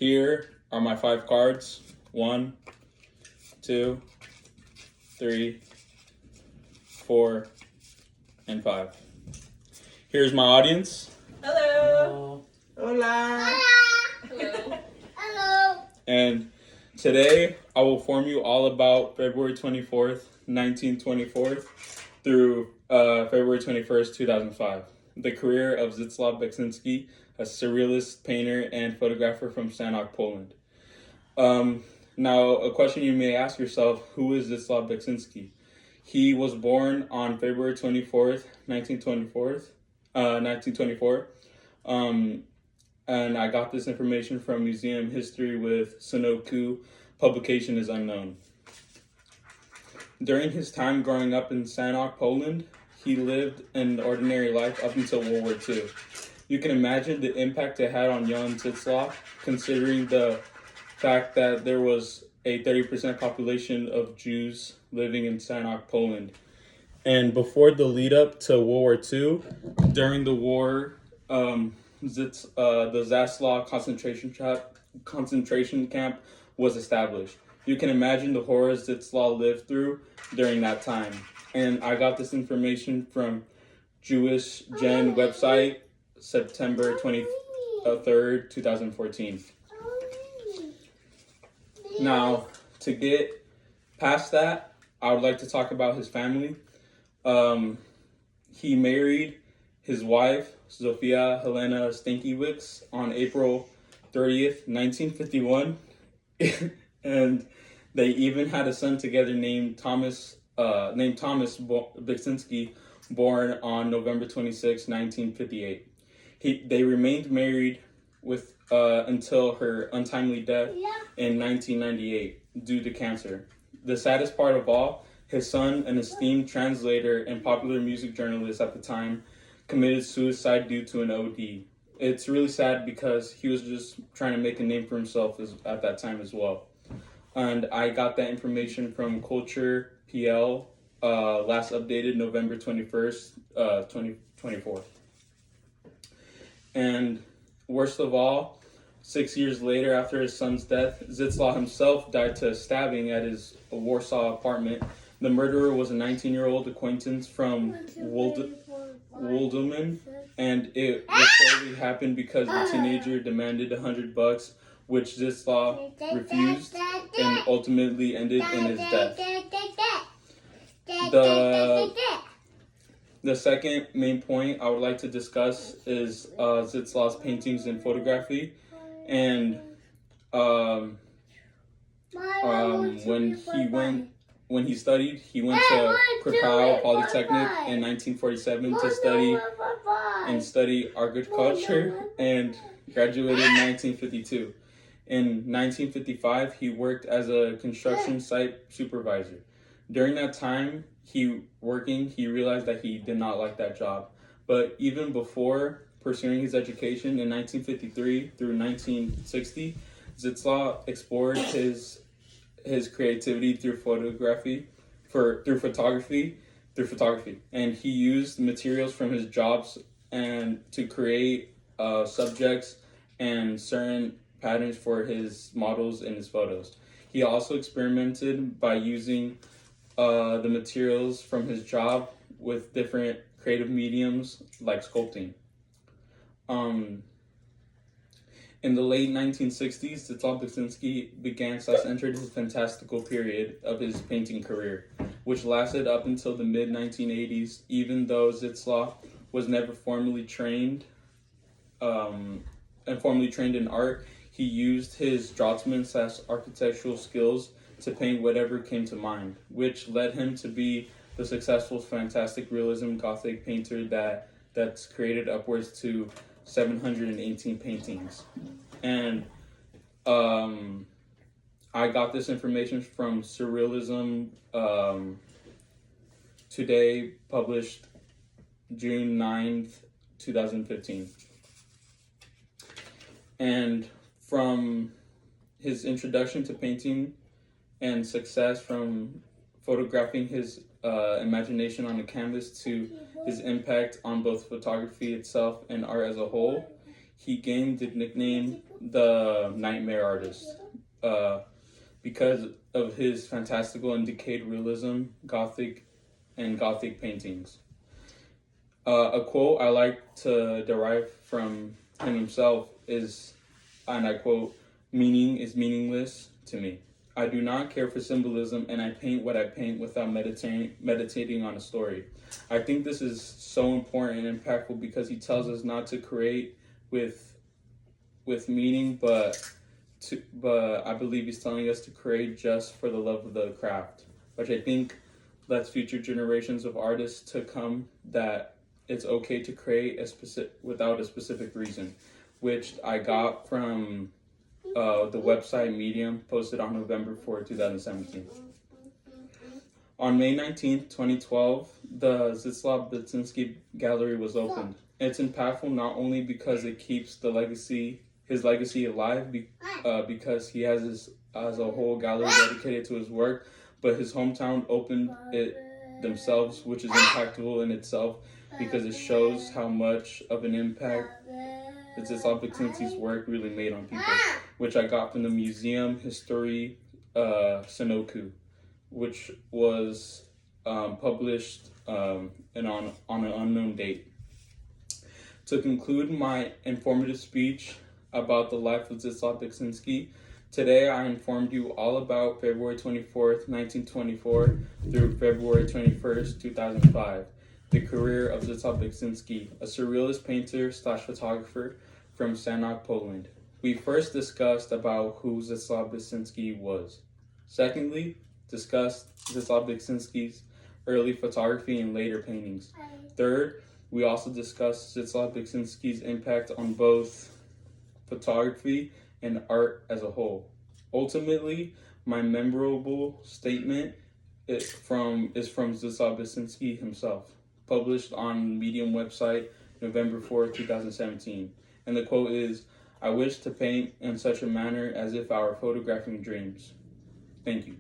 Here are my 5 cards. 1, 2, 3, 4, and 5. Here's my audience. Hello. Hola. Hello. Hello. And today I will inform you all about February 24th, 1924 through February 21st, 2005. The career of Zdzisław Beksinski, a surrealist painter and photographer from Sanok, Poland. Now, a question you may ask yourself, who is Zdzisław Beksinski? He was born on February 24th, 1924. And I got this information from Museum History with Sunoku. Publication is unknown. During his time growing up in Sanok, Poland, he lived an ordinary life up until World War II. You can imagine the impact it had on young Zdzisław, considering the fact that there was a 30% population of Jews living in Sanok, Poland. And before the lead up to World War II, during the war, the Zaslau concentration camp was established. You can imagine the horrors Zdzisław lived through during that time. And I got this information from Jewish Gen website, September 23rd, 2014. Now, to get past that, I would like to talk about his family. He married his wife, Zofia Helena Stankiewicz, on April 30th, 1951. And they even had a son together named Thomas Beksinski, born on November 26, 1958. They remained married until her untimely death in 1998 due to cancer. The saddest part of all, his son, an esteemed translator and popular music journalist at the time, committed suicide due to an OD. It's really sad because he was just trying to make a name for himself at that time as well. And I got that information from Culture PL, last updated November 21st, 2024. And worst of all, 6 years later after his son's death, Zdzisław himself died to a stabbing at his Warsaw apartment. The murderer was a 19-year-old acquaintance from Woldoman, and it reportedly happened because the teenager demanded $100, which Zdzisław refused, and ultimately ended in his death. The second main point I would like to discuss is Zdzisław's paintings and photography. And when he studied, he went to Krakow Polytechnic in 1947 to study agriculture and graduated in 1952. In 1955, he worked as a construction site supervisor. During that time he realized that he did not like that job. But even before pursuing his education in 1953 through 1960, Zdzisław explored his creativity through photography, and he used materials from his jobs and to create subjects and certain patterns for his models in his photos. He also experimented by using the materials from his job with different creative mediums like sculpting. In the late 1960s, Zdzisław Beksinski entered his fantastical period of his painting career, which lasted up until the mid-1980s. Even though Zdzisław was never formally trained in art, he used his draughtsman/architectural skills to paint whatever came to mind, which led him to be the successful fantastic realism Gothic painter that's created upwards to 718 paintings. And I got this information from Surrealism Today, published June 9th, 2015. And from his introduction to painting and success from photographing his imagination on a canvas to his impact on both photography itself and art as a whole, he gained the nickname the Nightmare Artist because of his fantastical and decayed realism, Gothic paintings. A quote I like to derive from him himself is, and I quote, "Meaning is meaningless to me. I do not care for symbolism, and I paint what I paint without meditating on a story." I think this is so important and impactful because he tells us not to create with meaning, but I believe he's telling us to create just for the love of the craft, which I think lets future generations of artists to come that it's okay to create without a specific reason, which I got from the website Medium, posted on November 4, 2017. On May 19th, 2012, the Zdzislaw Beksiński Gallery was opened. It's impactful not only because it keeps his legacy alive, because he has a whole gallery dedicated to his work, but his hometown opened it themselves, which is impactful in itself because it shows how much of an impact Zdzislaw Beksiński's work really made on people, which I got from the Muzeum Historii Sanoku, which was published on an unknown date. To conclude my informative speech about the life of Zdzislaw Beksiński, today I informed you all about February 24th, 1924 through February 21st, 2005, the career of Zdzislaw Beksiński, a surrealist painter / photographer from Sanok, Poland. We first discussed about who Zdzislaw Beksiński was. Secondly, discussed Zdzislaw Beksiński's early photography and later paintings. Third, we also discussed Zdzislaw Beksiński's impact on both photography and art as a whole. Ultimately, my memorable statement is from Zdzislaw Beksiński himself, published on Medium website November 4, 2017. And the quote is, "I wish to paint in such a manner as if I were photographing dreams." Thank you.